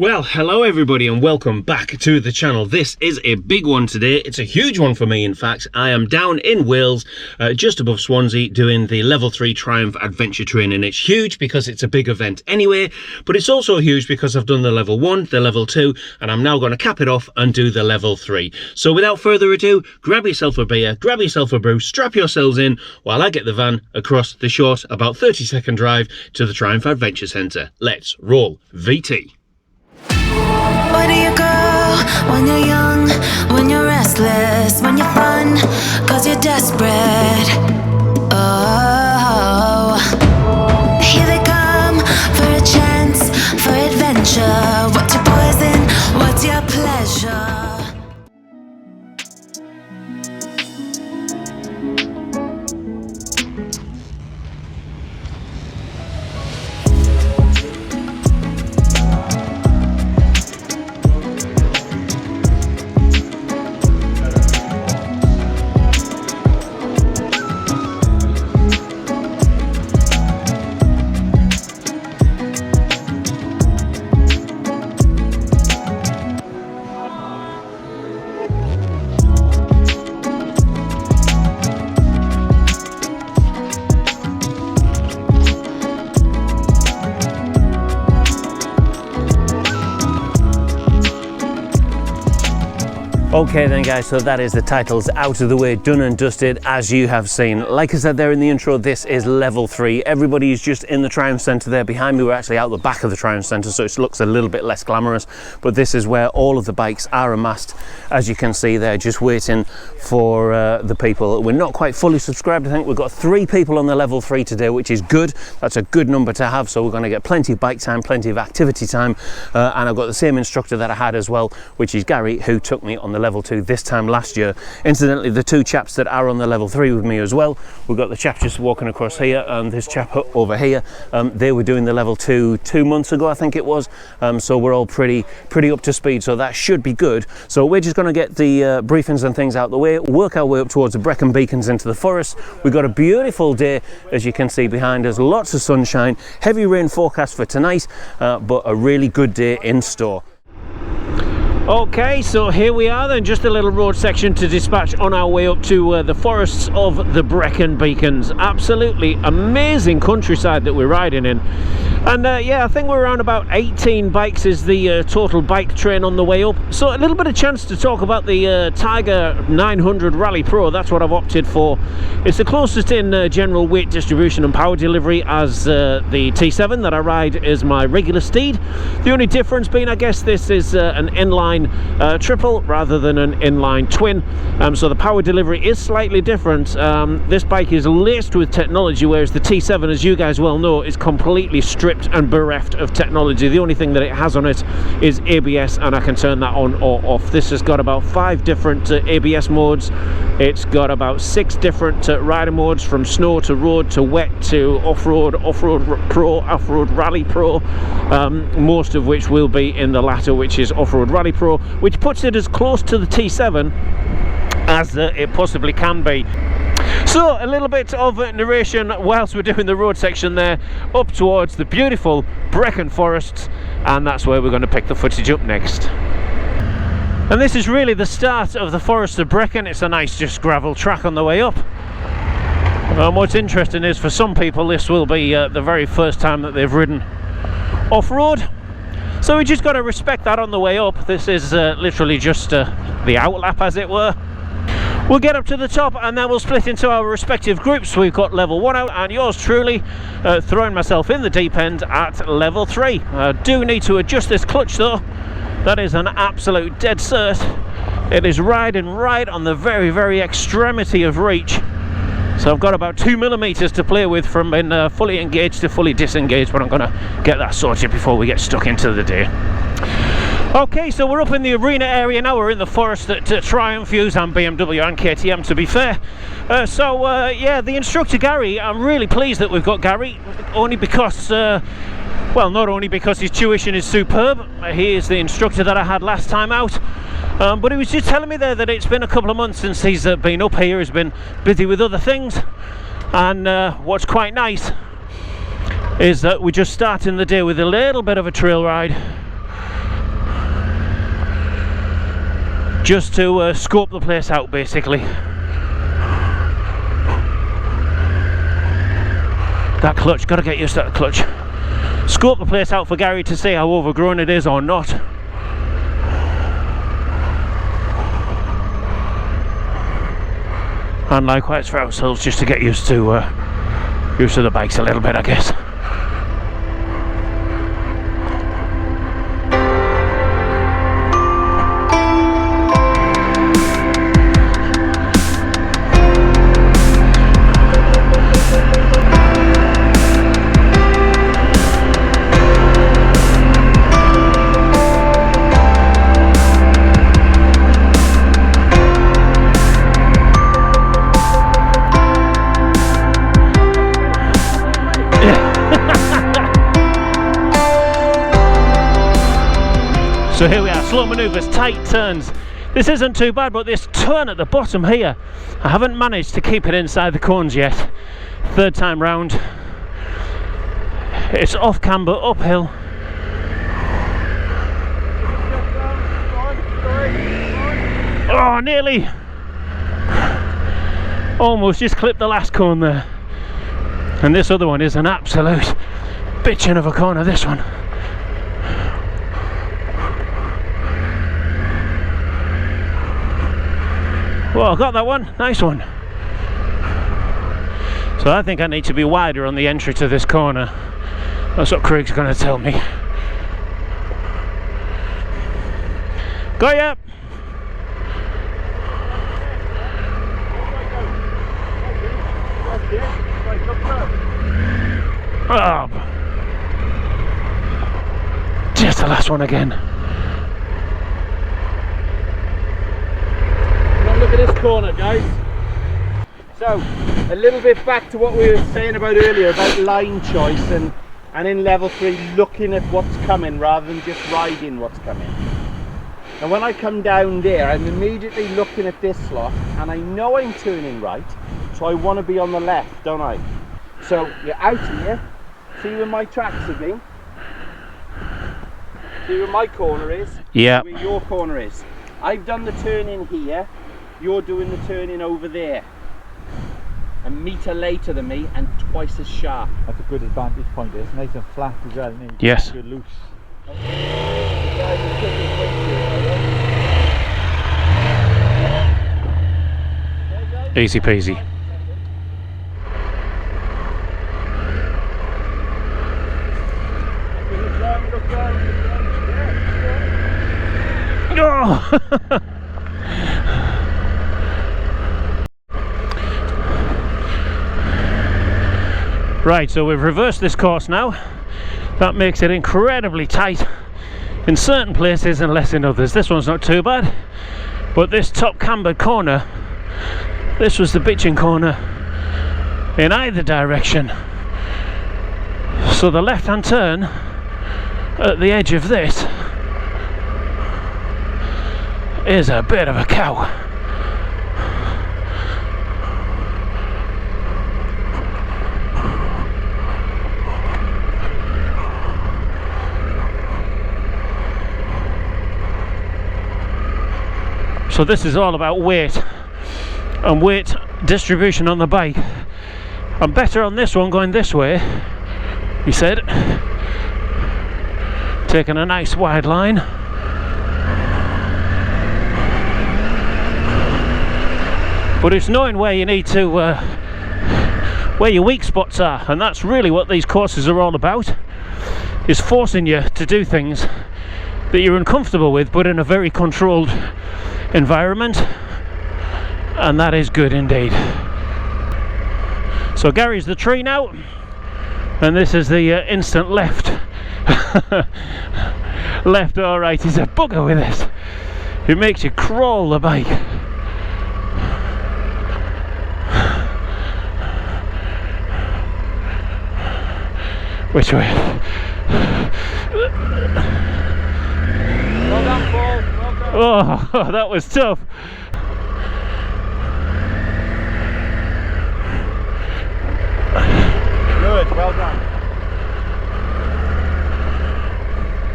Well, hello everybody and welcome back to the channel. This is a big one today. It's a huge one for me, in fact. I am down in Wales, just above Swansea, doing the level 3 Triumph adventure training. It's huge because it's a big event anyway, but it's also huge because I've done the level 1, the level 2, and I'm now going to cap it off and do the level 3. So without further ado, grab yourself a beer, grab yourself a brew, strap yourselves in while I get the van across the short, about 30-second drive to the Triumph Adventure Centre. Let's roll VT. Where do you go when you're young, when you're restless, when you're fun, cause you're desperate? Oh, here they come for a chance, for adventure. What's your poison, what's your pleasure? Okay then guys, so that is the titles out of the way, done and dusted, as you have seen. Like I said there in the intro, this is level 3. Everybody is just in the Triumph Centre there behind me. We're actually out the back of the Triumph Centre, so it looks a little bit less glamorous, but this is where all of the bikes are amassed. As you can see there, just waiting for the people. We're not quite fully subscribed. I think we've got 3 people on the level 3 today, which is good. That's a good number to have, so we're going to get plenty of bike time, plenty of activity time, and I've got the same instructor that I had as well, which is Gary, who took me on the level 2 this time last year. Incidentally, the 2 chaps that are on the level 3 with me as well, we've got the chap just walking across here and this chap over here. They were doing the level 2 2 months ago, I think it was, so we're all pretty up to speed, so that should be good. So we're just going to get the briefings and things out the way, work our way up towards the Brecon Beacons into the forest. We've got a beautiful day, as you can see behind us, lots of sunshine, heavy rain forecast for tonight, but a really good day in store. Okay, so here we are then, just a little road section to dispatch on our way up to the forests of the Brecon Beacons. Absolutely amazing countryside that we're riding in. And yeah, I think we're around about 18 bikes is the total bike train on the way up. So a little bit of chance to talk about the Tiger 900 Rally Pro. That's what I've opted for. It's the closest in general weight distribution and power delivery as the T7 that I ride is my regular steed. The only difference being, I guess, this is an inline triple rather than an inline twin, so the power delivery is slightly different. This bike is laced with technology, whereas the T7, as you guys well know, is completely stripped and bereft of technology. The only thing that it has on it is ABS, and I can turn that on or off. This has got about 5 different ABS modes. It's got about 6 different rider modes, from snow to road to wet to off-road, off-road pro, off-road rally pro, most of which will be in the latter, which is off-road rally pro, which puts it as close to the T7 as it possibly can be. So a little bit of narration whilst we're doing the road section there up towards the beautiful Brecon forests, and that's where we're going to pick the footage up next. And this is really the start of the forest of Brecon. It's a nice just gravel track on the way up. What's interesting is, for some people, this will be the very first time that they've ridden off-road. So we just got to respect that on the way up. This is literally just the outlap, as it were. We'll get up to the top and then we'll split into our respective groups. We've got level 1 out, and yours truly throwing myself in the deep end at level 3. I do need to adjust this clutch though. That is an absolute dead cert. It is riding right on the very extremity of reach. So I've got about 2 millimeters to play with from being fully engaged to fully disengaged, but I'm going to get that sorted before we get stuck into the day. Okay, so we're up in the arena area now. We're in the forest that Triumph use, and BMW and KTM, to be fair. Yeah, the instructor Gary, I'm really pleased that we've got Gary, only because well, not only because his tuition is superb. He is the instructor that I had last time out, but he was just telling me there that it's been a couple of months since he's been up here. He's been busy with other things, and what's quite nice is that we're just starting the day with a little bit of a trail ride just to scope the place out basically. That clutch, gotta get used to that clutch. Scope the place out for Gary to see how overgrown it is or not. And likewise for ourselves, just to get used to the bikes a little bit, I guess. So here we are, slow manoeuvres, tight turns. This isn't too bad, but this turn at the bottom here, I haven't managed to keep it inside the cones yet. Third time round. It's off camber, uphill. Oh, nearly. Almost just clipped the last cone there. And this other one is an absolute bitchin' of a corner, this one. Well, got that one, nice one. So I think I need to be wider on the entry to this corner. That's what Craig's going to tell me. Got ya! Oh. Just the last one again. Look at this corner, guys. So a little bit back to what we were saying about earlier about line choice and in level 3 looking at what's coming rather than just riding what's coming. And when I come down there, I'm immediately looking at this slot and I know I'm turning right, so I want to be on the left, don't I? So you're out here, see where my tracks have been, see where my corner is, yeah, where your corner is. I've done the turn in here, you're doing the turning over there. A metre later than me and twice as sharp. That's a good advantage point. It's nice and flat as well. Yes. Good loose. Easy peasy. Oh! Right, so we've reversed this course now. That makes it incredibly tight in certain places and less in others. This one's not too bad, but this top cambered corner, this was the bitching corner in either direction. So the left hand turn at the edge of this is a bit of a cow. So this is all about weight and weight distribution on the bike. I'm better on this one going this way, he said, taking a nice wide line. But it's knowing where you need to, where your weak spots are, and that's really what these courses are all about, is forcing you to do things that you're uncomfortable with but in a very controlled environment, and that is good indeed. So Gary's the tree now, and this is the instant left. Left or right, he's a bugger with this. It makes you crawl the bike. Which way? Well done, Paul. Well done. Oh, that was tough. Good, well done.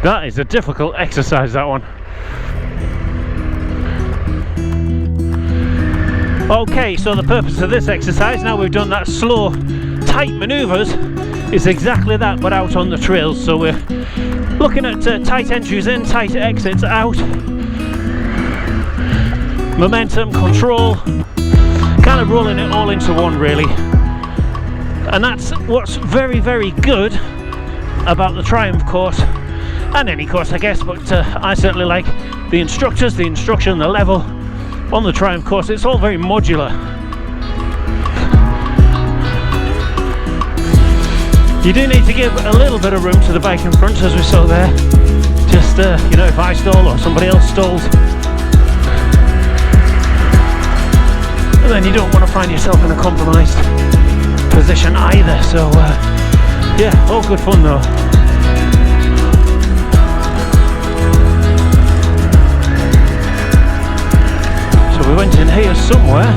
That is a difficult exercise, that one. Okay, so the purpose of this exercise, now we've done that slow, tight manoeuvres, is exactly that, but out on the trails. So we're looking at tight entries in, tight exits out, momentum, control, kind of rolling it all into one really. And that's what's very, very good about the Triumph course, and any course I guess, but I certainly like the instructors, the instruction, the level on the Triumph course. It's all very modular. You do need to give a little bit of room to the bike in front, as we saw there. Just, you know, if I stall or somebody else stalls. And then you don't want to find yourself in a compromised position either. So, yeah, all good fun though. We went in here somewhere.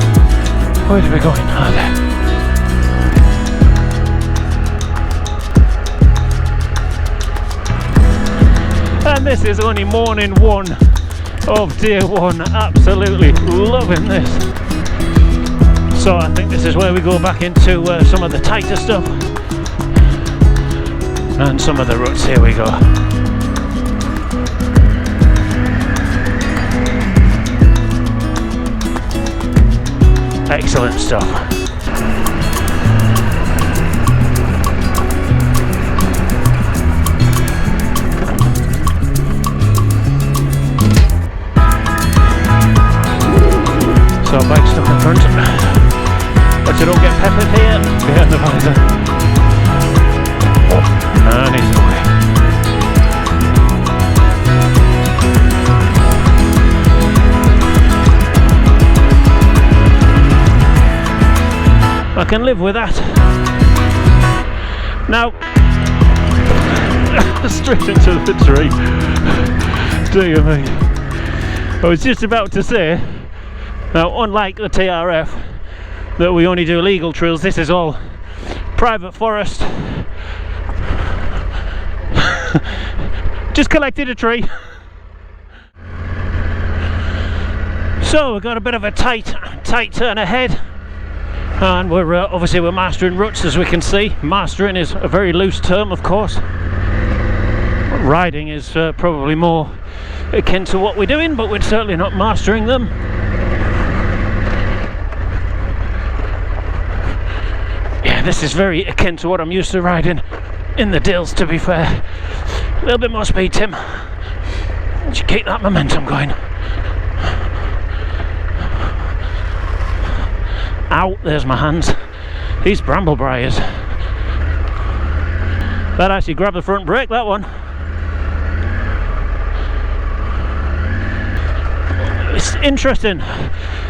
Where did we go in? Oh, there. And this is only morning one of day one. Absolutely loving this. So I think this is where we go back into some of the tighter stuff and some of the ruts. Here we go. Excellent stuff. So bike stuck in front. But you don't get peppered here behind the visor. And he's away. I can live with that. Now, straight into the tree. Dear me. I was just about to say, now unlike the TRF, that we only do legal trails, this is all private forest. Just collected a tree. So we've got a bit of a tight turn ahead. And we're obviously we're mastering ruts, as we can see. Mastering is a very loose term, of course. Riding is probably more akin to what we're doing, but we're certainly not mastering them. Yeah, this is very akin to what I'm used to riding in the Dales, to be fair. A little bit more speed, Tim. Just keep that momentum going. Ow, there's my hands. These bramble briars. That actually grabbed the front brake, that one. It's interesting,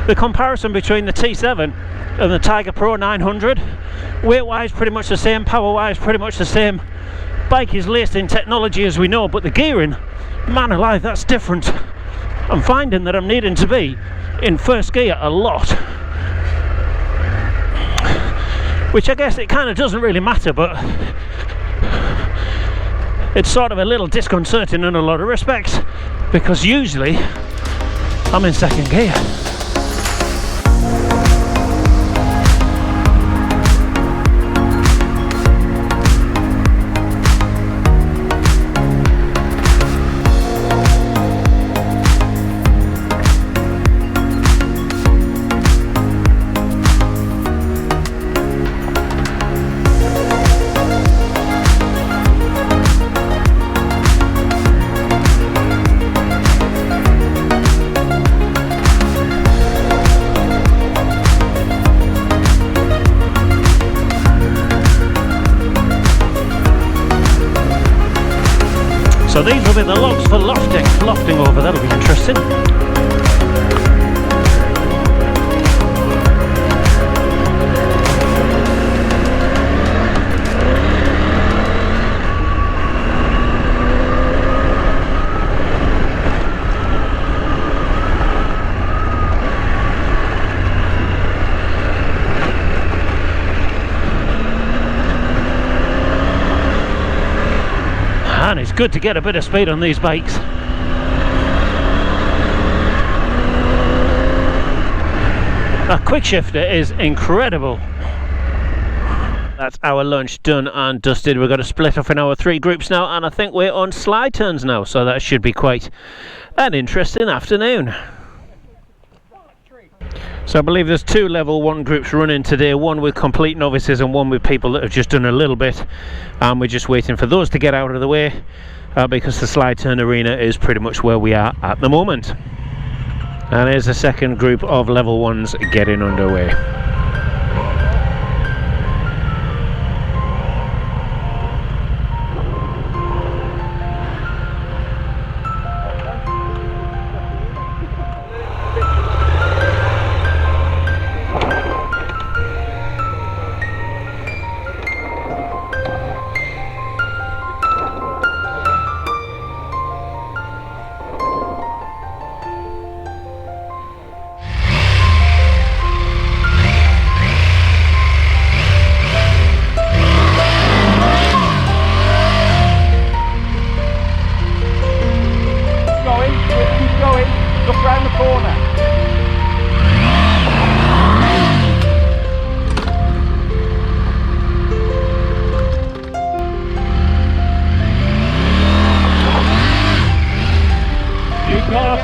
the comparison between the T7 and the Tiger Pro 900. Weight-wise, pretty much the same. Power-wise, pretty much the same. Bike is laced in technology, as we know, but the gearing, man alive, that's different. I'm finding that I'm needing to be in first gear a lot. Which I guess it kind of doesn't really matter, but it's sort of a little disconcerting in a lot of respects, because usually I'm in second gear. So these will be the logs for lofting over, that'll be interesting. And it's good to get a bit of speed on these bikes. That quick shifter is incredible. That's our lunch done and dusted. We're going to split off in our 3 groups now, and I think we're on slide turns now, so that should be quite an interesting afternoon. So I believe there's 2 level 1 groups running today, one with complete novices and one with people that have just done a little bit, and we're just waiting for those to get out of the way because the slide turn arena is pretty much where we are at the moment. And here's the second group of level 1s getting underway.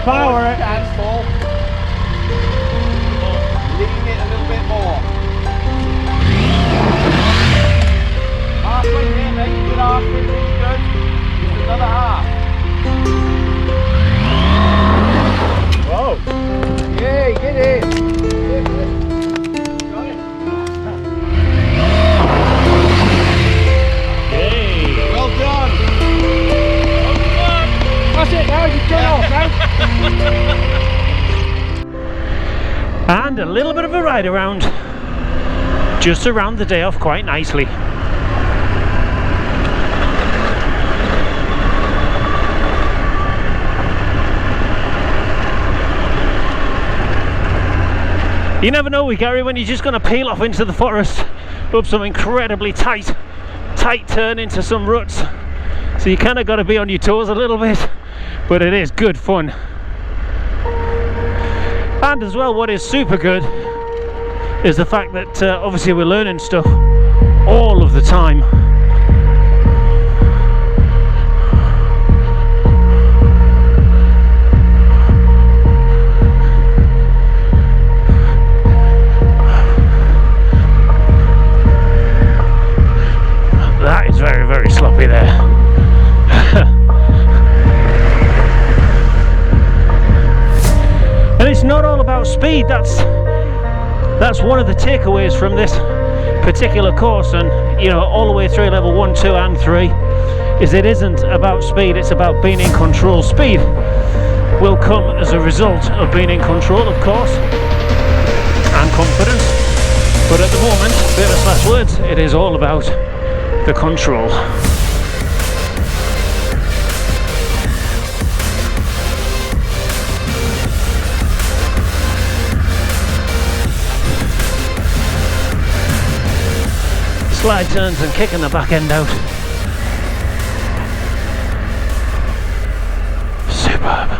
Power it. Handful. Lean it a little bit more. Halfway there, mate. Good halfway, really good. Just another half. Whoa. Yay, get in. Got it. Hey. Well done. That's it, now you turn off now. And a little bit of a ride around, just to round the day off quite nicely. You never know with Gary when you're just going to peel off into the forest up some incredibly tight turn into some ruts, so you kind of got to be on your toes a little bit, but it is good fun. And as well, what is super good is the fact that obviously we're learning stuff all of the time. That is very, very sloppy there. And it's not all about speed. That's one of the takeaways from this particular course, and you know, all the way through level 1, 2 and 3, is it isn't about speed, it's about being in control. Speed will come as a result of being in control, of course, and confidence, but at the moment, famous last words, it is all about the control. Slide turns and kicking the back end out. Superb.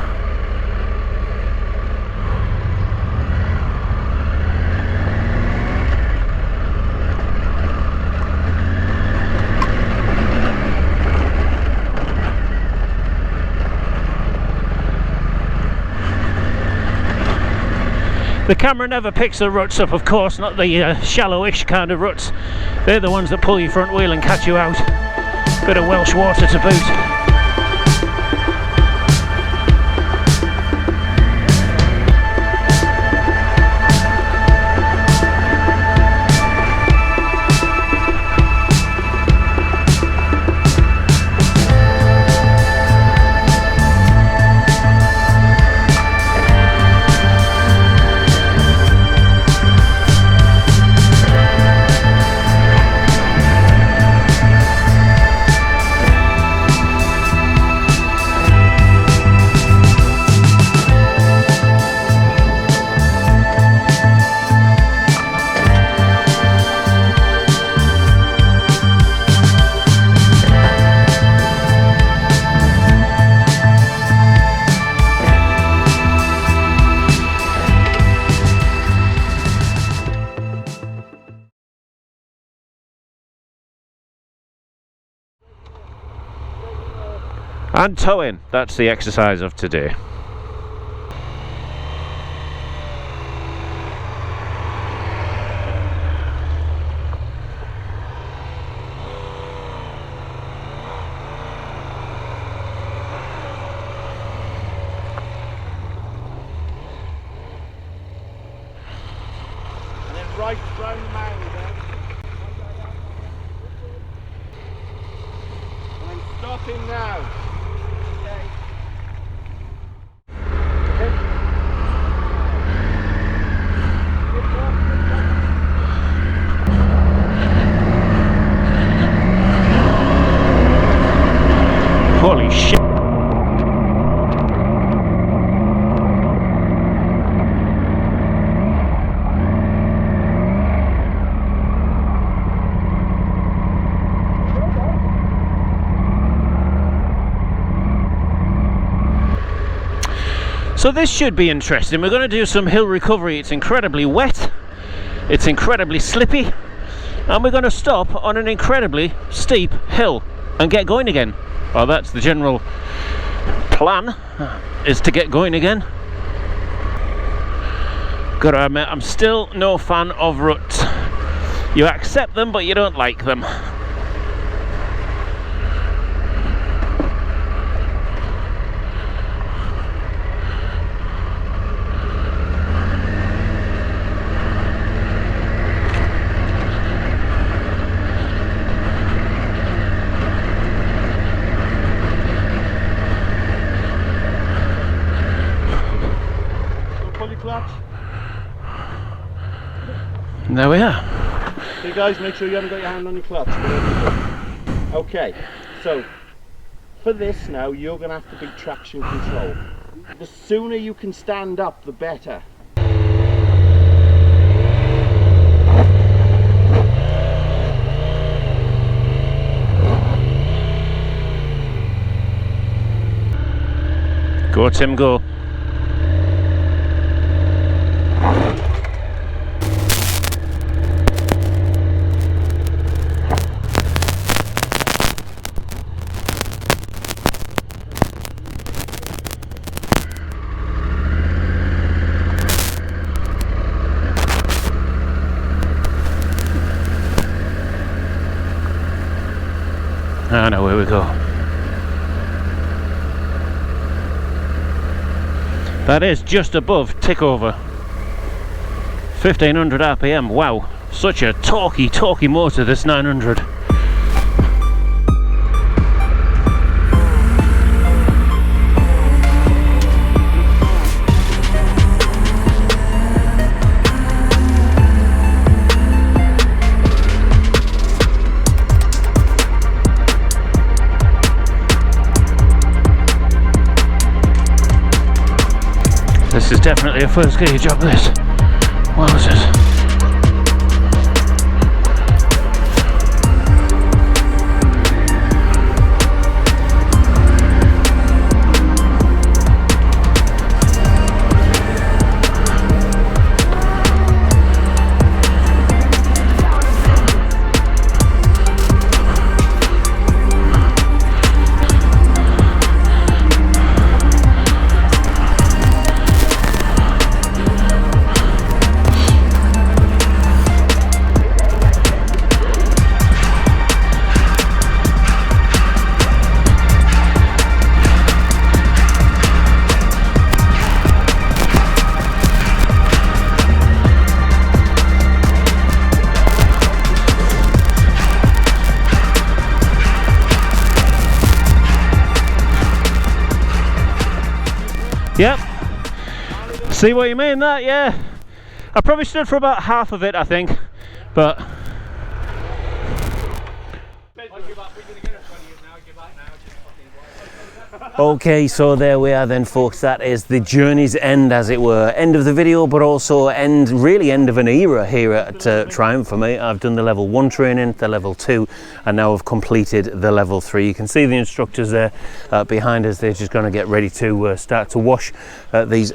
The camera never picks the ruts up, of course, not the shallowish kind of ruts. They're the ones that pull your front wheel and catch you out. Bit of Welsh water to boot. And towing, that's the exercise of today. Right round the mound then. And I'm stopping now. Okay. Holy shit. So this should be interesting. We're going to do some hill recovery. It's incredibly wet, it's incredibly slippy, and we're going to stop on an incredibly steep hill and get going again. Well, that's the general plan, is to get going again. Gotta admit, I'm still no fan of ruts. You accept them, but you don't like them. And there we are. Okay guys, make sure you haven't got your hand on your clutch. Okay, so for this now you're going to have to be traction control. The sooner you can stand up, the better. Go Tim, go. I know where we go. That is just above tick over 1500 RPM. Wow, such a torquey motor, this 900. This is definitely a first gear job, this. Wowzers. Yep. See what you mean that, yeah. I probably stood for about half of it, I think, but okay, so there we are then, folks. That is the journey's end, as it were. End of the video, but also really end of an era here at Triumph for me. I've done the level 1 training, the level 2, and now I've completed the level 3. You can see the instructors there behind us. They're just going to get ready to start to wash these.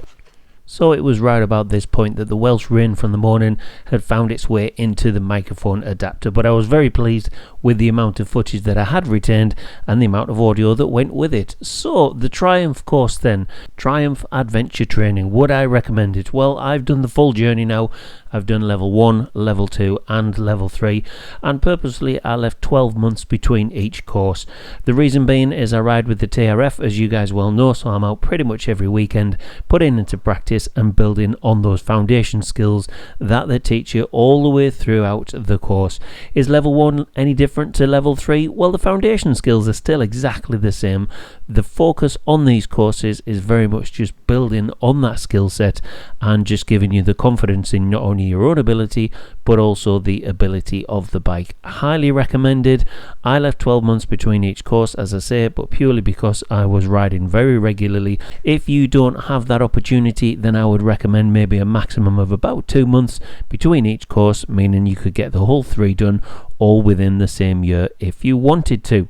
So it was right about this point that the Welsh rain from the morning had found its way into the microphone adapter, but I was very pleased with the amount of footage that I had retained and the amount of audio that went with it. So the Triumph course then, Triumph Adventure Training, would I recommend it? Well, I've done the full journey now. I've done level 1, level 2 and level 3, and purposely I left 12 months between each course. The reason being is I ride with the TRF, as you guys well know, so I'm out pretty much every weekend putting into practice and building on those foundation skills that they teach you all the way throughout the course. Is level 1 any different to level 3? Well, the foundation skills are still exactly the same. The focus on these courses is very much just building on that skill set and just giving you the confidence in not only your own ability but also the ability of the bike. Highly recommended. I left 12 months between each course, as I say, but purely because I was riding very regularly. If you don't have that opportunity, then I would recommend maybe a maximum of about 2 months between each course, meaning you could get the whole 3 done all within the same year if you wanted to.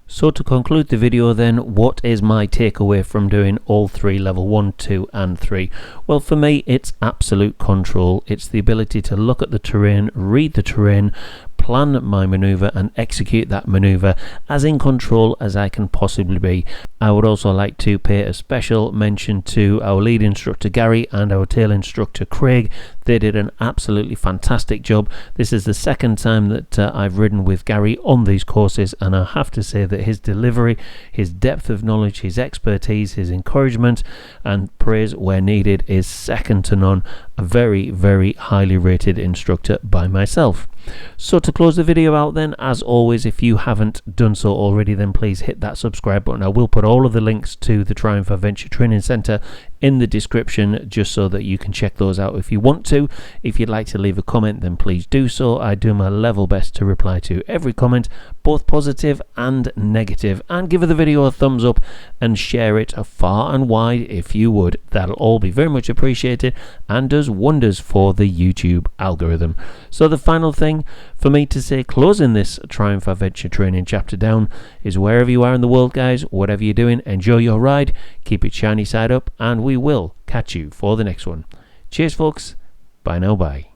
So to conclude the video then, what is my takeaway from doing all 3, level 1, 2 and 3? Well, for me it's absolute control. It's the ability to look at the terrain, read the terrain, plan my maneuver and execute that maneuver as in control as I can possibly be. I would also like to pay a special mention to our lead instructor Gary and our tail instructor Craig. They did an absolutely fantastic job. This is the second time that I've ridden with Gary on these courses, and I have to say that his delivery, his depth of knowledge, his expertise, his encouragement and praise where needed is second to none. A very, very highly rated instructor by myself. So to close the video out then, as always, if you haven't done so already, then please hit that subscribe button. I will put all of the links to the Triumph Adventure Training Centre in the description just so that you can check those out if you want to. If you'd like to leave a comment, then please do so. I do my level best to reply to every comment, both positive and negative, and give the video a thumbs up and share it far and wide if you would. That'll all be very much appreciated and does wonders for the YouTube algorithm. So the final thing for me to say closing this Triumph Adventure Training chapter down is, wherever you are in the world guys, whatever you're doing, enjoy your ride, keep it shiny side up, and we will catch you for the next one. Cheers folks, bye now, bye.